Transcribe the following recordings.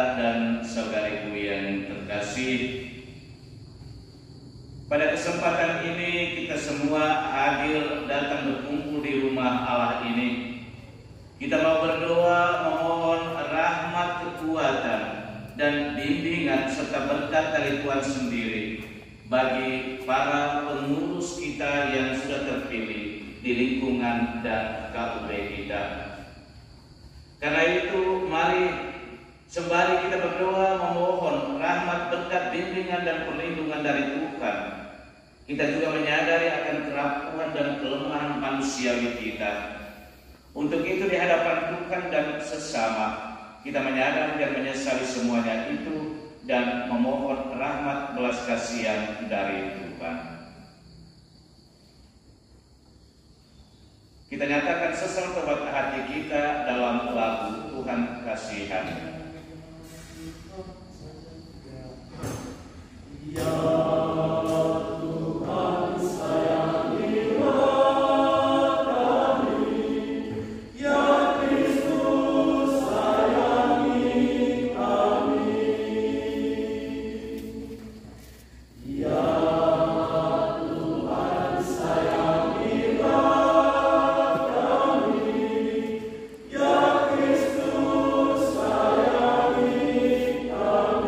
saudara dan saudariku yang terkasih, pada kesempatan ini kita semua hadir datang berkumpul di rumah Allah ini. Kita mau berdoa memohon rahmat, kekuatan, dan bimbingan serta berkat dari Tuhan sendiri bagi para pengurus kita yang sudah terpilih di lingkungan dan KUB kita. Karena itu mari sembari kita berdoa memohon rahmat, berkat, bimbingan, dan perlindungan dari Tuhan, kita juga menyadari akan kerapuhan dan kelemahan manusiawi kita. Untuk itu di hadapan Tuhan dan sesama, kita menyadari dan menyesali semuanya itu dan memohon rahmat belas kasihan dari Tuhan. Kita nyatakan sesal tobat hati kita dalam lagu Tuhan kasihan. Ya Tuhan sayangilah kami, ya Kristus sayangi kami, ya Tuhan sayangilah kami, ya Kristus sayangi kami.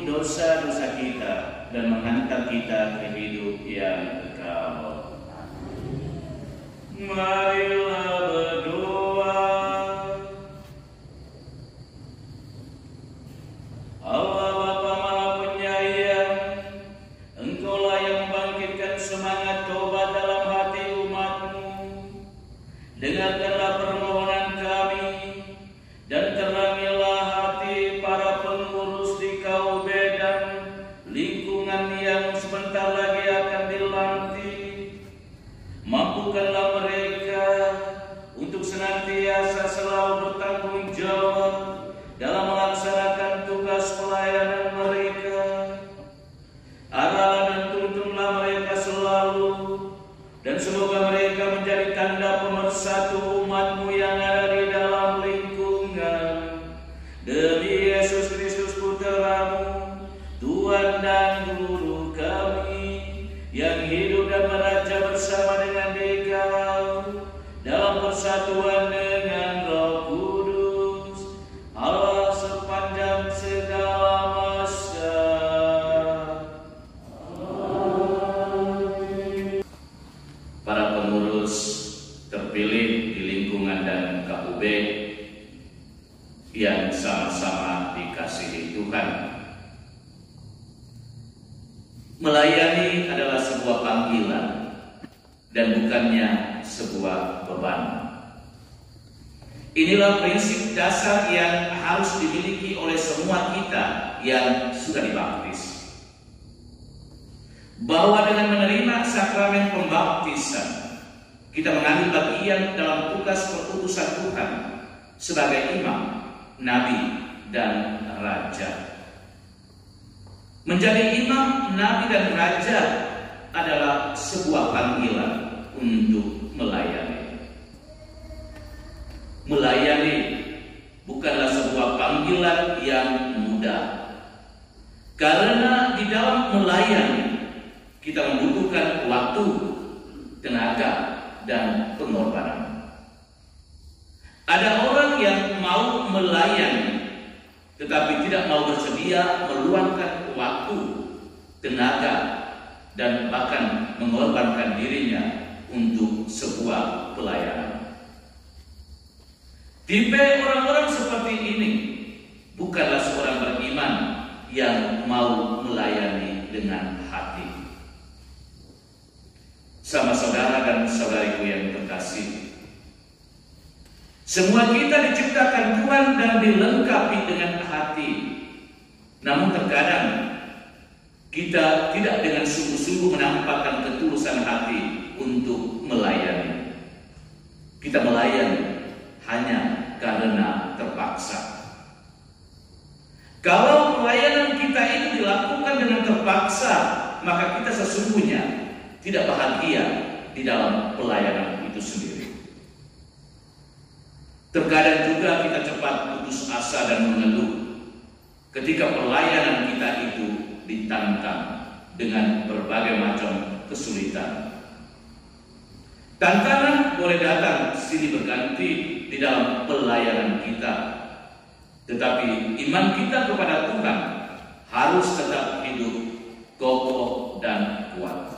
Dosa-dosa kita dan menghantar kita ke hidup yang kekal. Marilah berdoa. Allah Bapa Maha Penyayang, Engkaulah yang membangkitkan semangat tobat dalam hati umat-Mu. Dengarkanlah permohonan kami dan terangilah hati para pengurus di KUB dan lingkungan yang sebentar lagi akan dilantik. Mampukanlah mereka untuk senantiasa selalu bertanggung jawab dalam melaksanakan tugas pelayanan mereka. Arah dan tuntunlah mereka selalu, dan semoga mereka menjadi tanda pemersatu umat-Mu yang ada di dalam lingkungan. Demi Yesus Kristus Putra-Mu, Tuhan dan Guru kami, yang hidup dan meraja bersama dengan Dikau dalam persatuan dengan Roh Kudus, Allah sepanjang segala masa. Melayani adalah sebuah panggilan dan bukannya sebuah beban. Inilah prinsip dasar yang harus dimiliki oleh semua kita yang sudah dibaptis. Bahwa dengan menerima sakramen pembaptisan, kita mengambil bagian dalam tugas perutusan Tuhan sebagai imam, nabi, dan raja. Menjadi imam, nabi, dan raja adalah sebuah panggilan untuk melayani. Melayani bukanlah sebuah panggilan yang mudah, karena di dalam melayani kita membutuhkan waktu, tenaga, dan pengorbanan. Ada orang yang mau melayani tetapi tidak mau bersedia meluangkan waktu, tenaga, dan bahkan mengorbankan dirinya untuk sebuah pelayanan. Tipe orang-orang seperti ini bukanlah seorang beriman yang mau melayani dengan hati. Sama saudara dan saudariku yang terkasih, semua kita diciptakan Tuhan dan dilengkapi dengan hati. Namun terkadang kita tidak dengan sungguh-sungguh menampakkan ketulusan hati untuk melayani. Kita melayani hanya karena terpaksa. Kalau pelayanan kita itu dilakukan dengan terpaksa, maka kita sesungguhnya tidak bahagia di dalam pelayanan itu sendiri. Terkadang juga kita cepat putus asa dan mengeluh ketika pelayanan kita itu ditantang dengan berbagai macam kesulitan. Tantangan boleh datang silih berganti di dalam pelayanan kita, tetapi iman kita kepada Tuhan harus tetap hidup kokoh dan kuat.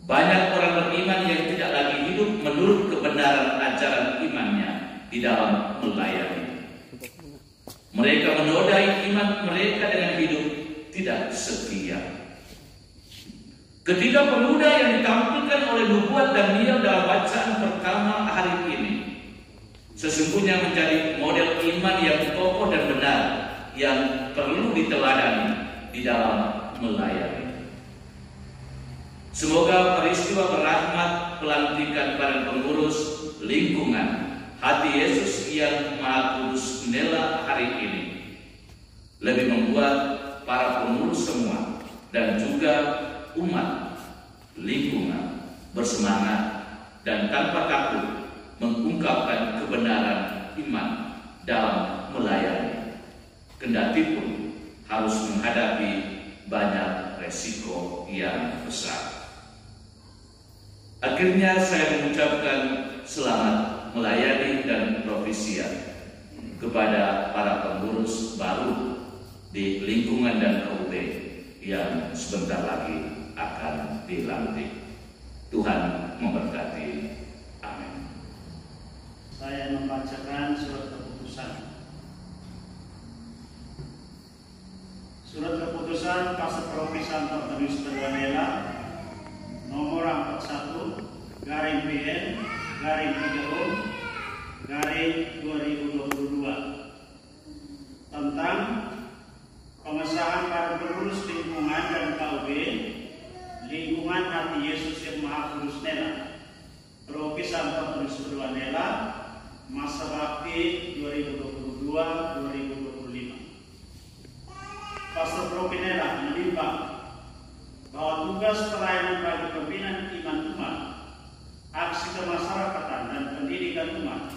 Banyak orang beriman yang tidak lagi hidup menurut kebenaran ajaran imannya di dalam melayani. Mereka menodai iman mereka dengan hidup tidak setia. Ketiga pemuda yang ditampilkan oleh nubuat Daniel dalam bacaan pertama hari ini sesungguhnya menjadi model iman yang kokoh dan benar yang perlu diteladani di dalam melayani. Semoga peristiwa berahmat pelantikan badan pengurus lingkungan Hati Yesus yang Maha Kudus Nela hari ini lebih membuat para pengurus semua dan juga umat lingkungan bersemangat dan tanpa takut mengungkapkan kebenaran iman dalam melayani, kendati pun harus menghadapi banyak resiko yang besar. Akhirnya saya mengucapkan selamat melayani dan profesia kepada para pengurus baru di lingkungan dan KUB yang sebentar lagi akan dilantik. Tuhan memberkati. Amin. Saya membacakan surat keputusan. Surat keputusan Pastoral Santo Antonius Berwanela nomor 41 garing PN garing 3 garing 2022 tentang pengesahan para pengurus lingkungan dan KUB lingkungan Hati Yesus yang Maha Kudus Nela Paroki Santo Antonius Berwanela masa bakti 2022-2025. Pastor Paroki Nela menimbang bahwa tugas pelayanan bagi pembinaan iman umat, aksi kemasyarakatan dan pendidikan umat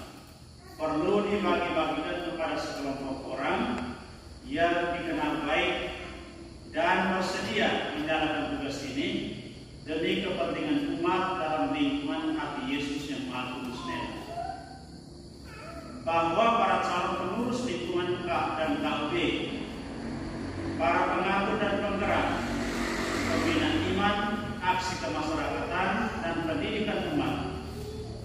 perlu dibagi-bagikan kepada sekelompok orang yang dikenal baik dan bersedia menjalankan tugas ini demi kepentingan umat dalam lingkungan Hati Yesus yang Maha Kudus Nela. Bahwa para calon pengurus lingkungan dan KUB, para pengatur dan penggerak pembinaan iman, aksi kemasyarakatan dan pendidikan umat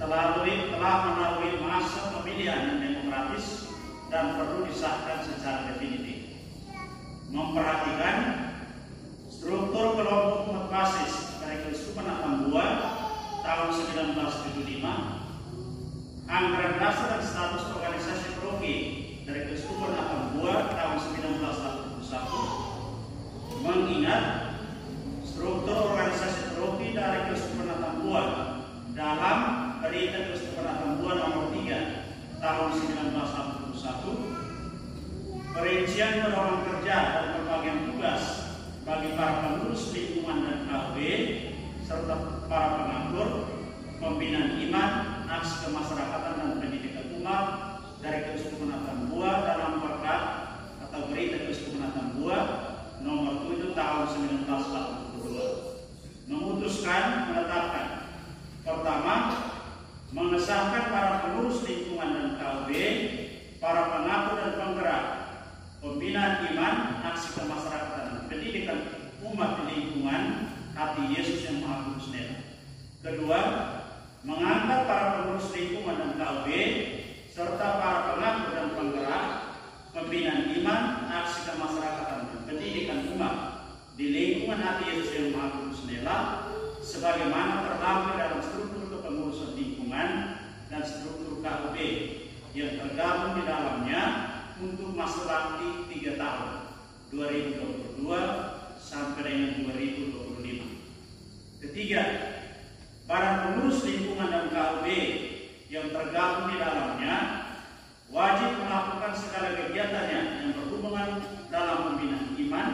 telah melalui masa pemilihan yang demokratis dan perlu disahkan secara definitif. Memperhatikan struktur organisasi paroki dari Keuskupan Atambua dalam Berita Keuskupan Atambua nomor 3 tahun 1981, perincian pedoman kerja dan pembagian tugas bagi para pengurus lingkungan dan KB serta para pengatur pembinaan iman, aksi kemasyarakatan dan pendidikan umat dari Keuskupan Atambua dalam perkat atau Berita Keuskupan Atambua nomor 7 tahun 1982, memutuskan menetapkan: pertama, mengesahkan para pengurus lingkungan dan KB, para pengatur dan penggerak pembinaan iman, aksi kemasyarakatan dan pendidikan umat di lingkungan hati Yesus yang Maha Kudus Nela. Kedua, mengangkat para pengurus lingkungan dan KB serta para pengatur dan penggerak pembinaan iman, aksi kemasyarakatan dan pendidikan umat di lingkungan hati Yesus yang Maha Kudus Nela sebagaimana terdapat dalam struktur kepengurusan lingkungan dan struktur KB yang tergabung di dalamnya untuk masa bakti 3 tahun 2022 sampai dengan 2025. Ketiga, para pengurus lingkungan dan KB yang tergabung di dalamnya wajib melakukan segala kegiatannya yang berhubungan dalam pembinaan iman,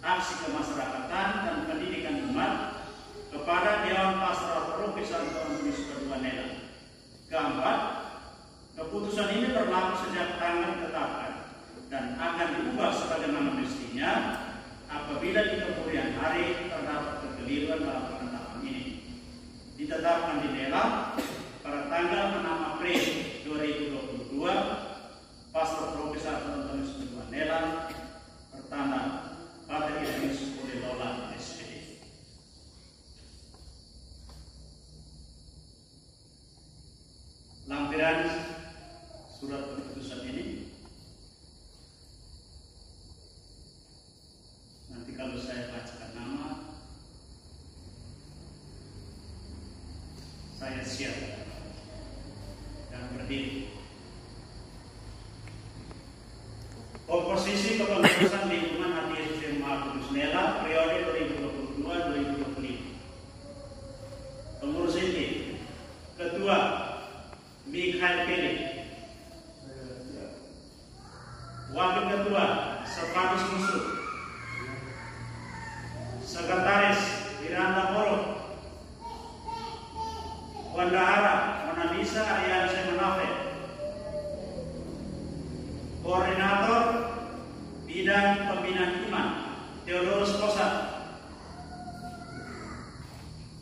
aksi kemasyarakatan dan pendidikan umat kepada Dewan Pastoral Paroki Santo Antonius Padua Nela. Keempat, keputusan ini berlaku sejak tanggal ditetapkan dan akan diubah sebagaimana mestinya apabila di kemudian hari terdapat kekeliruan dalam penetapan ini. Ditetapkan di Nela pada tanggal 6 April 2022, Pastor Paroki Santo Antonius Padua Nela, pertanda Pater Ignatius Lola SPD. Lampiran surat keputusan ini nanti kalau saya bacakan nama, saya siap dan berdiri. Komposisi kepengurusan lingkungan hati Yesus yang Maha Kudus Nela periode 2022-2025. Pengurus inti: Ketua Mikhail Philip, Wakil Ketua Servatus Musuk, Sekretaris Miranda Moro, Bendahara Monalisa Ariansyah Menafe, Koordinator Bidang Pembinaan Iman Theodorus Posat,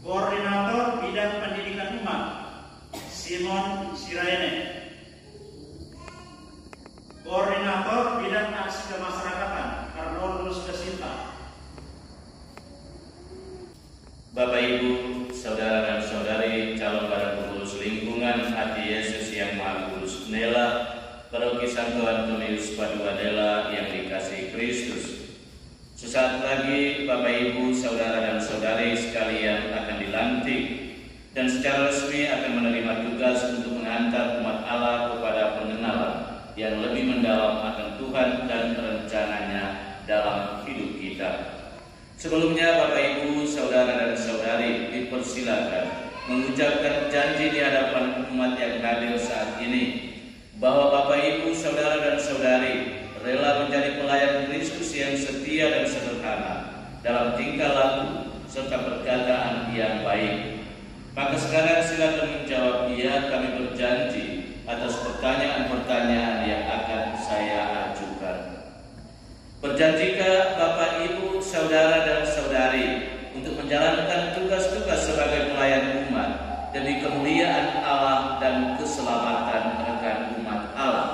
Koordinator Bidang Pendidikan Umat Simon Siraene, Koordinator Bidang Aksi Kemasyarakatan Arnoldus Kesinta. Bapak Ibu, saudara dan saudari calon para pengurus lingkungan hati Yesus yang Maha Kudus Nela, Paroki Santo Antonius Padua Nela yang dikasihi Kristus. Sesaat lagi Bapak Ibu, saudara dan saudari sekalian akan dilantik dan secara resmi akan menerima tugas untuk mengantar umat Allah kepada pengenalan yang lebih mendalam akan Tuhan dan rencananya dalam hidup kita. Sebelumnya Bapak Ibu, saudara dan saudari dipersilakan mengucapkan janji di hadapan umat yang hadir saat ini bahwa Bapak Ibu, saudara dan saudari rela menjadi pelayan Kristus yang setia dan sederhana dalam tingkah laku serta perkataan yang baik. Maka sekarang silakan menjawab iya, kami berjanji atas pertanyaan-pertanyaan yang akan saya ajukan. Berjanjikah Bapak Ibu, saudara dan saudari untuk menjalankan tugas-tugas sebagai pelayan umat demi kemuliaan Allah dan keselamatan rekan umat Allah?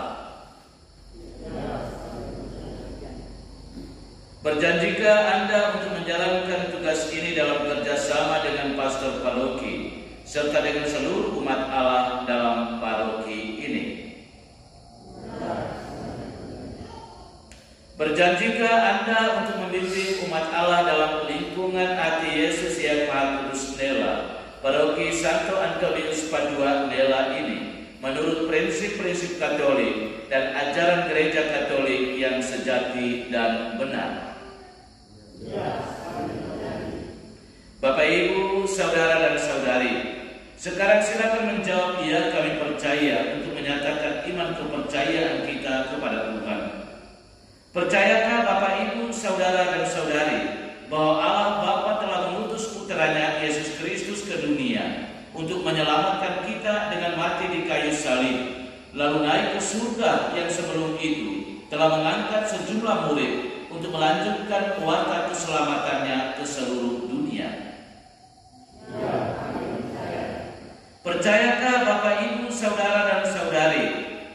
Berjanjikah Anda untuk menjalankan tugas ini dalam kerjasama dengan pastor paroki serta dengan seluruh umat Allah dalam paroki ini? Berjanjikah Anda untuk membimbing umat Allah dalam lingkungan hati Yesus yang Maha Kudus Nela, Paroki Santo Antonius Padua Nela ini, menurut prinsip-prinsip Katolik dan ajaran Gereja Katolik yang sejati dan benar? Sekarang silakan menjawab ya, kami percaya, untuk menyatakan iman kepercayaan kita kepada Tuhan. Percayakah Bapak, Ibu, Saudara dan Saudari bahwa Allah Bapa telah mengutus putranya Yesus Kristus ke dunia untuk menyelamatkan kita dengan mati di kayu salib, lalu naik ke surga yang sebelum itu telah mengangkat sejumlah murid untuk melanjutkan warta keselamatannya ke seluruh dunia? Percayakah Bapak, Ibu, Saudara dan Saudari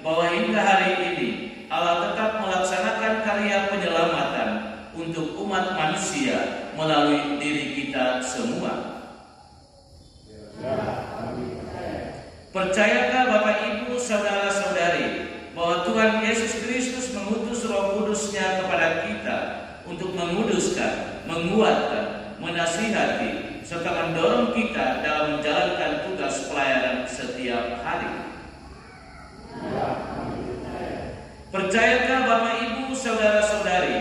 bahwa hingga hari ini Allah tetap melaksanakan karya penyelamatan untuk umat manusia melalui diri kita semua? Percayakah Bapak, Ibu, Saudara-saudari bahwa Tuhan Yesus Kristus mengutus Roh Kudus-Nya kepada kita untuk menguduskan, menguatkan, menasihati, serta mendorong kita dalam menjalankan tugas pelayanan setiap hari? Percayakah Bapak, Ibu, Saudara-saudari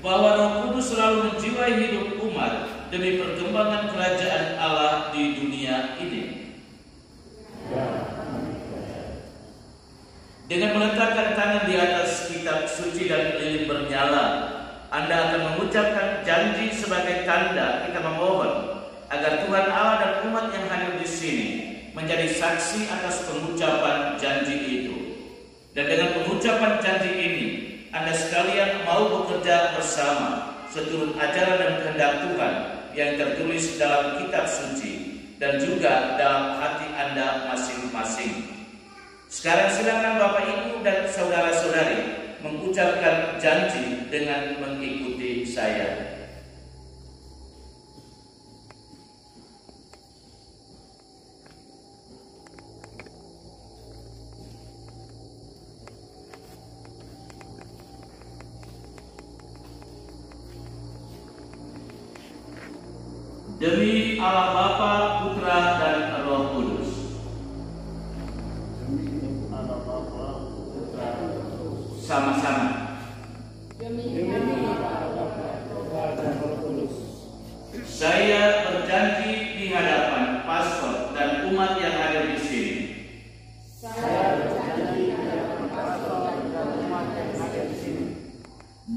bahwa Roh Kudus selalu menjiwai hidup umat demi perkembangan kerajaan Allah di dunia ini? Dengan meletakkan tangan di atas kitab suci dan lilin bernyala, Anda akan mengucapkan janji sebagai tanda kita memohon agar Tuhan Allah dan umat yang hadir di sini menjadi saksi atas pengucapan janji itu. Dan dengan pengucapan janji ini, Anda sekalian mau bekerja bersama seturut ajaran dan kehendak Tuhan yang tertulis dalam kitab suci dan juga dalam hati Anda masing-masing. Sekarang silakan Bapak, Ibu, dan Saudara-saudari mengucapkan janji dengan mengikuti saya. Demi Allah Bapa, Putra, dan Roh Kudus. Sama-sama. Saya berjanji di hadapan pastor dan umat yang hadir di sini.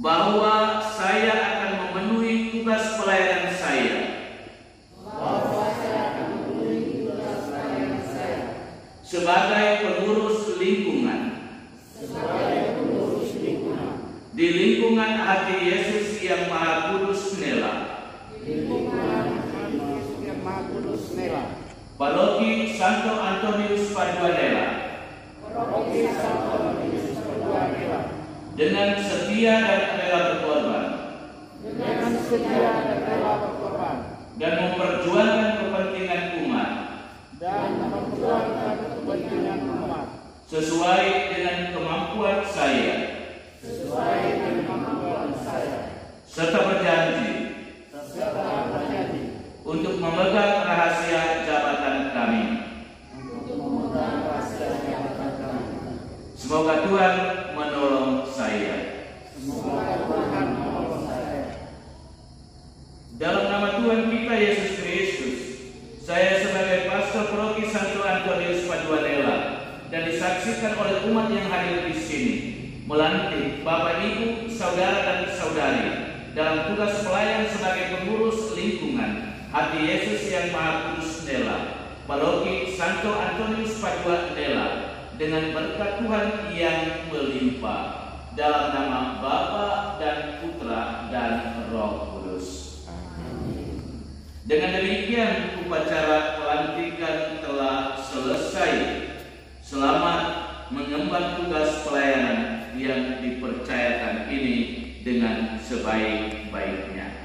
Bahwa saya akan memenuhi tugas pelayanan saya. Sebagai pengurus lingkungan. Di lingkungan hati Yesus yang Maha Kudus Nela. Paroki Santo Antonius Padua Nela. Dengan setia dan rela berkorban. Dan memperjuangkan kepentingan umat. Sesuai dengan kemampuan saya. Serta berjanji untuk memegang rahasia jabatan kami. Semoga Tuhan menolong saya. Dalam nama Tuhan kita Yesus Kristus, saya sebagai pastor Paroki Santo Antonius Padua Nela dan disaksikan oleh umat yang hadir di sini, melantik Bapak, Ibu, Saudara dan Saudari dalam tugas pelayan sebagai pengurus lingkungan hati Yesus yang Maha Kudus Nela, Paroki Santo Antonius Padua Nela, dengan berkat Tuhan yang melimpah, dalam nama Bapa dan Putra dan Roh Kudus. Dengan demikian upacara pelantikan telah selesai. Selamat mengemban tugas pelayanan yang dipercayakan ini dengan sebaik-baiknya.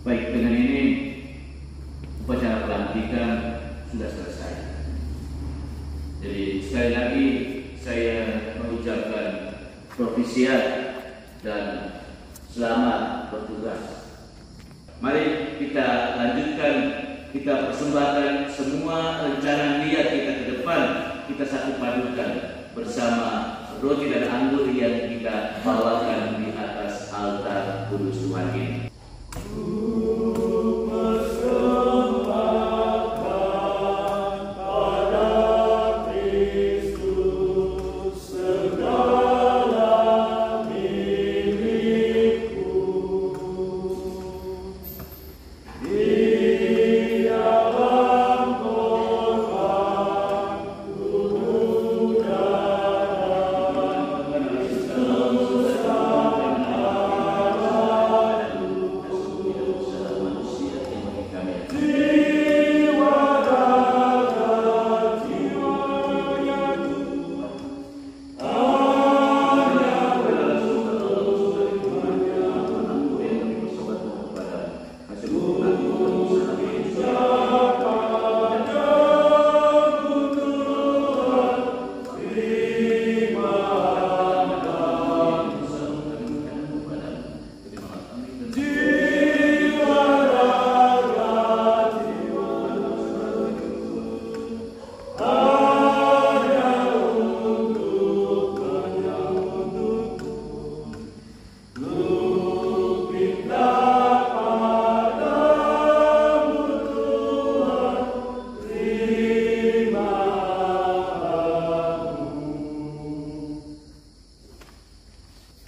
Baik, dengan ini upacara pelantikan sudah selesai. Jadi sekali lagi saya mengucapkan propisiat dan selamat bertugas. Mari kita lanjutkan, kita persembahkan semua rencana niat kita ke depan, kita satu padukan bersama roti dan anggur yang kita bawakan di atas altar kudus Tuhan ini.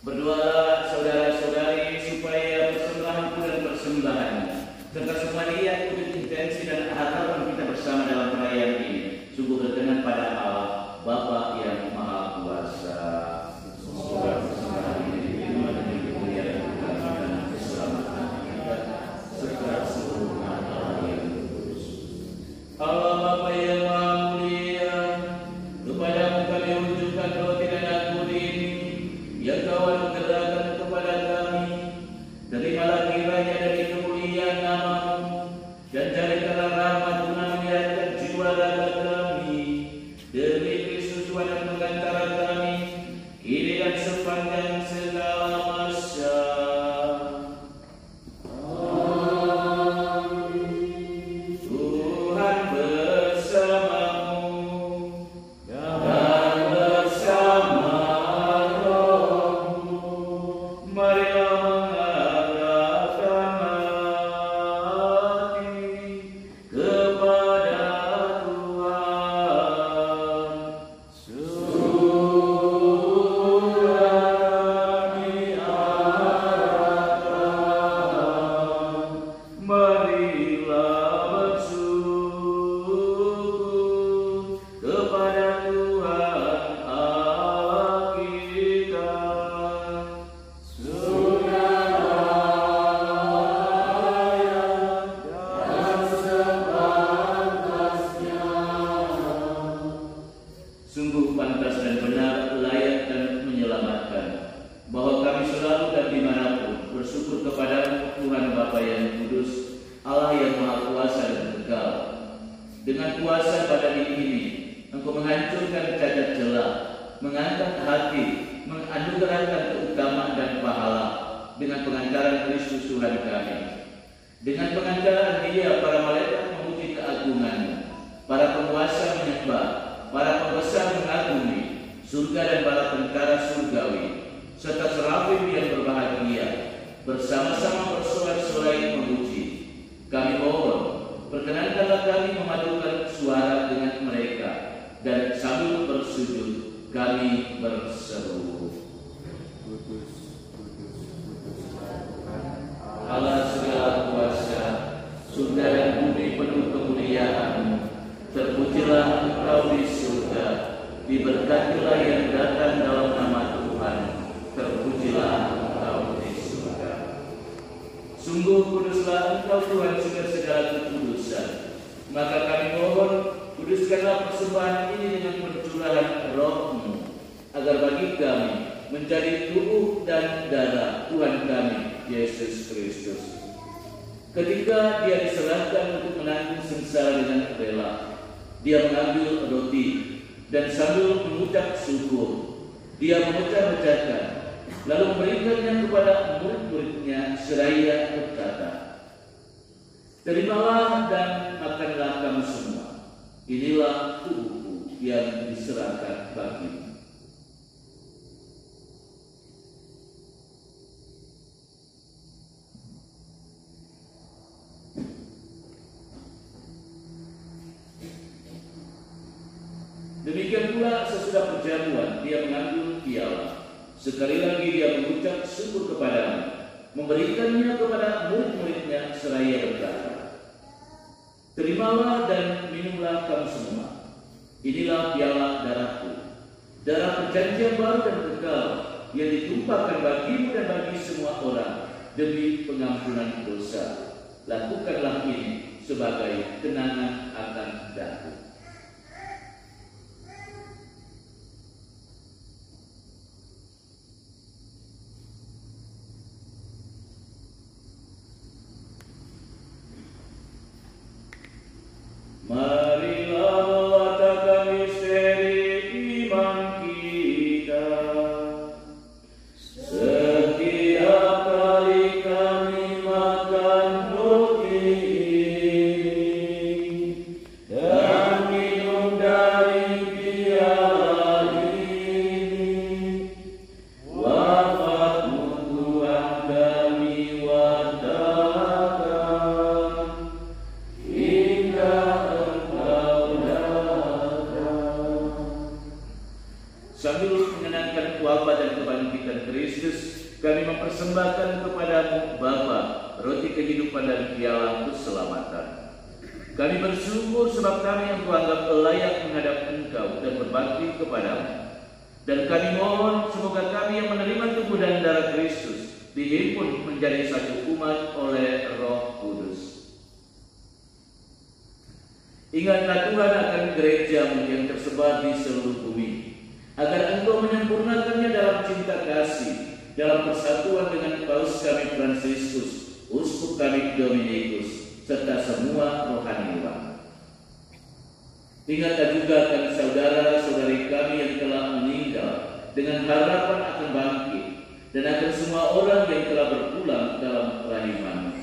Berdoalah saudara-saudari supaya persembahanku dan persembahanmu serta semua niat, intensi dan harapan kita bersama dalam perayaan ini sungguh berkenan pada Allah Bapa yang Maha Kuasa. Semoga persembahan ini diterima dan dimuliakan Tuhan dan keselamatan kita serta seluruh Allah yang kudus. Allah Bapa yang Maha Mulia, kepadamu kami menunjukkan roti dan anggur ini yang Kau anugerahkan kepada kami. Terimalah kiranya dari kemuliaan nama-Mu dan jadikanlah rahmat Tuhan menyiapkan jiwa raga kami demi Kristus Tuhan dan pengantara kami kini dan sepanjang segala masa. Amin. Tuhan bersamamu dan bersama rohmu. Marilah mengarahkan hati kepada Tuhan. Sudah kami arahkan, marilah bersyukur kepada Tuhan Allah kita. Sungguh pantas dan benar, layak dan menyelamatkan, bahwa kami selalu dan dimanapun bersyukur kepada Tuhan Bapa yang kudus, Allah yang Maha Kuasa dan kekal. Dengan kuasa pada ini, Engkau menghancurkan cacat celah, mengangkat hati, menganugerahkan keutamaan dan pahala dengan pengantaran Kristus Tuhan kami. Dengan pengantaran Dia, para malaikat memuji keagungan-Mu, para penguasa menyembah, para pembesar mengagumi, surga dan para tentara surgawi, serta serafim yang berbahagia, bersama-sama bersorak-sorai memuji. Kami mohon, perkenankanlah kami memadukan suara dengan mereka, dan sambil bersujud kami berseru, Allah segala kuasa, surga dan bumi penuh kemuliaan-Mu, terpujilah Engkau di surga, diberkatilah yang datang dalam nama Tuhan, terpujilah Engkau di surga. Sungguh kuduslah Engkau Tuhan segala kekudusan. Maka kami mohon, kuduskanlah persembahan ini dengan pencurahan Roh-Mu, agar bagi kami menjadi tubuh dan darah Tuhan kami Yesus Kristus. Ketika Dia diserahkan untuk menanggung sengsara dengan rela, Dia mengambil roti dan sambil mengucap syukur, Dia memecah-mecahkan lalu memberikannya kepada murid-muridnya seraya berkata, "Terimalah dan makanlah kamu semua. Inilah tubuhku yang diserahkan bagimu." Demikian pula sesudah perjamuan dia mengambil piala. Sekali lagi dia mengucap syukur kepadanya, memberikannya kepada murid-muridnya seraya berkata, "Terimalah dan minumlah kamu semua. Inilah piala darahku, darah perjanjian baru dan kekal yang ditumpahkan bagimu dan bagi semua orang demi pengampunan dosa. Lakukanlah ini sebagai kenangan akan daku." Marilah mewatakan misteri iman kita. Setiap kali kami makan roti ini dan minum dari piala ini, wafat-Mu Tuhan kami wartakan hingga sambil mengenangkan wafat dan kebangkitan Kristus, kami mempersembahkan kepadamu Bapa roti kehidupan dan piala keselamatan. Kami bersyukur sebab kami yang kuanggap layak menghadap Engkau dan berbakti kepadamu. Dan kami mohon semoga kami yang menerima tubuh dan darah Kristus dihimpun menjadi satu umat oleh Roh Kudus. Ingatlah Tuhan akan gereja-Mu yang tersebar di seluruh bumi, agar Engkau menyempurnakannya dalam cinta kasih, dalam persatuan dengan Paus kami Fransiskus, Uskup kami Dominikus, serta semua rohaniwan. Ingatlah juga akan saudara-saudari kami yang telah meninggal dengan harapan akan bangkit, dan akan semua orang yang telah berpulang dalam rahim-Mu.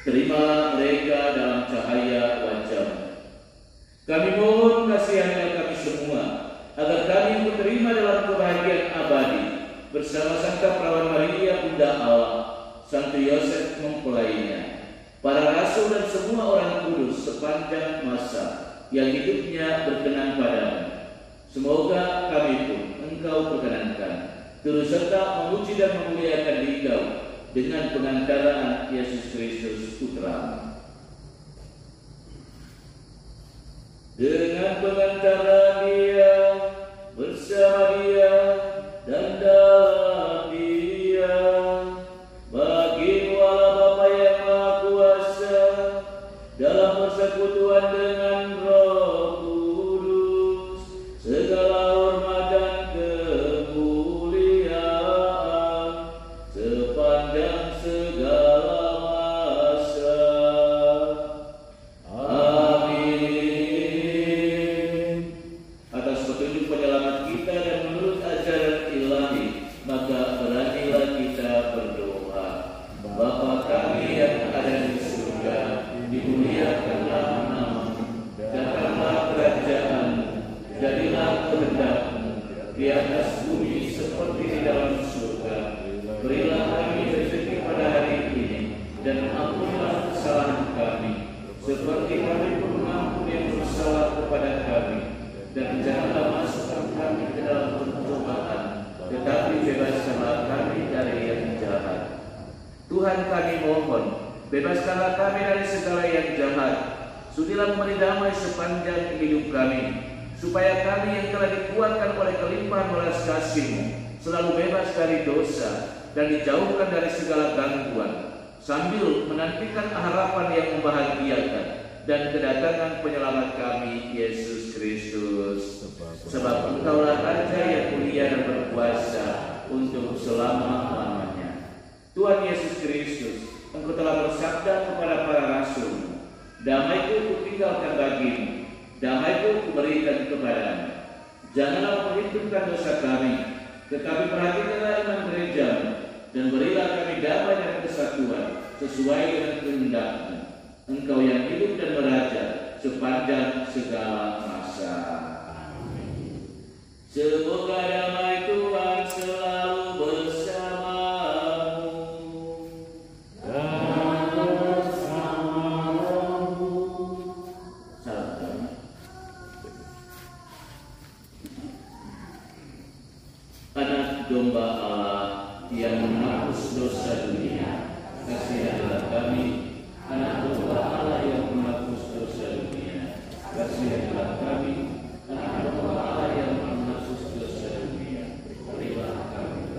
Terimalah mereka dalam cahaya wajah-Mu. Kami mohon kasihanilah kami semua, agar kami diterima dalam kebahagiaan abadi bersama Santa Perawan Maria Bunda Allah, Santo Yosef mempelainya, para rasul dan semua orang kudus sepanjang masa yang hidupnya berkenan padamu. Semoga kami pun Engkau perkenankan turut serta memuji dan memuliakan Engkau dengan pengantaraan Yesus Kristus Putra-Mu. Dengan pengantaran Dia, bersama Dia, dan dalam Dia, bagi-Mu Allah Bapa yang Maha Kuasa, dalam persekutuan dengan Roh Kudus, segala hormat dan kemuliaan sepanjang segala masa. Atas petunjuk penyelamat kita dan menurut ajaran ilahi, maka beranilah kita berdoa. Bapa kami yang ada di surga, dimuliakanlah nama-Mu, datanglah kerajaan-Mu, jadilah kehendak-Mu di atas bumi seperti di dalam surga. Berilah kami rezeki pada hari ini, dan ampunilah kesalahan kami, seperti kami pun mengampuni yang bersalah kepada kami. Dan janganlah masukkan kami ke dalam pencobaan, tetapi bebaskanlah kami dari yang jahat. Tuhan kami mohon, bebaskanlah kami dari segala yang jahat. Sudilah memberi damai sepanjang hidup kami, supaya kami yang telah dikuatkan oleh kelimpahan welas kasih-Mu selalu bebas dari dosa dan dijauhkan dari segala gangguan, sambil menantikan harapan yang membahagiakan dan kedatangan penyelamat kami, Yesus Kristus. Sebab Engkaulah Raja yang mulia dan berkuasa untuk selama-lamanya. Tuhan Yesus Kristus, Engkau telah bersabda kepada para rasul, "Damai-Ku Kutinggalkan bagimu, damai-Ku Kuberikan kepadamu. Janganlah memperhitungkan dosa kami, Tetapi perhatikanlah iman gereja dan berilah kami damai dan kesatuan sesuai dengan kehendak-Mu. Engkau yang hidup dan meraja sepanjang segala masa. Semoga damai Tuhan selalu bersamamu. Dan bersamamu. Salam. Anak domba Allah yang menghapus dosa dunia, kasihilah kami. Anak domba Allah yang menghapus dosa dunia, kasihilah kami. Anak domba Allah yang menghapus dosa dunia, berilah kami.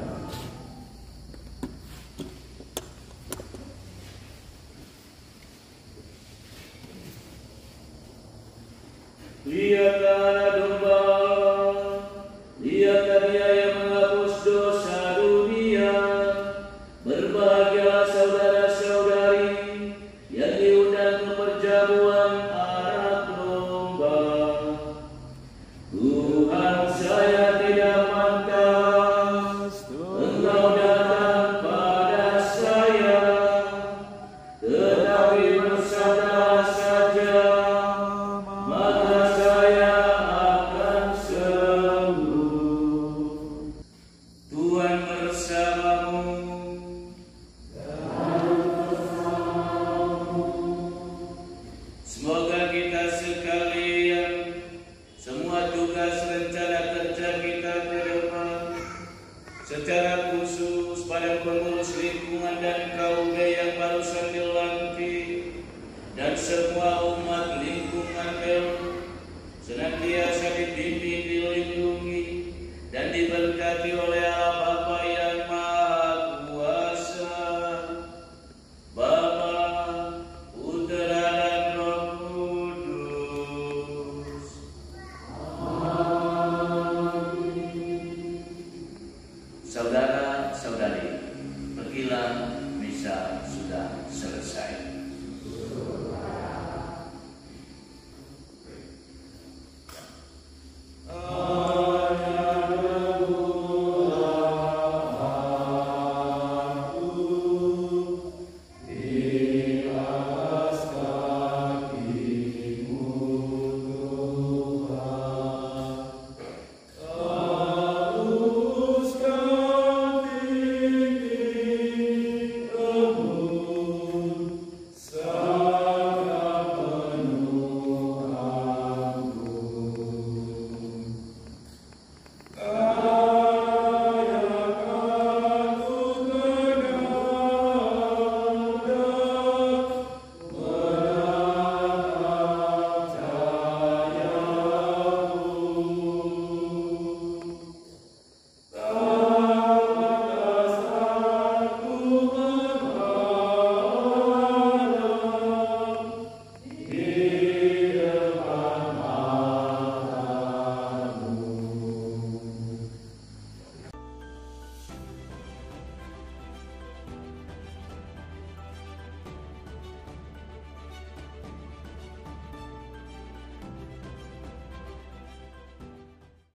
Lihatlah anak domba Allah, lihatlah Dia yang menghapus dosa dunia. Berbahagialah saudara-saudari yang diundang ke perjamuan anak domba. Tuhan, saya tidak pantas Engkau datang pada saya, tetapi bersabdalah saja, maka saya akan sembuh. Tuhan bersamamu. Semoga kita sekalian, semua tugas rencana kerja kita ke depan, secara khusus pada pengurus lingkungan dan KUB yang barusan dilantik, dan semua umat lingkungan Belu, senantiasa dibimbing, dilindungi, dan diberkati oleh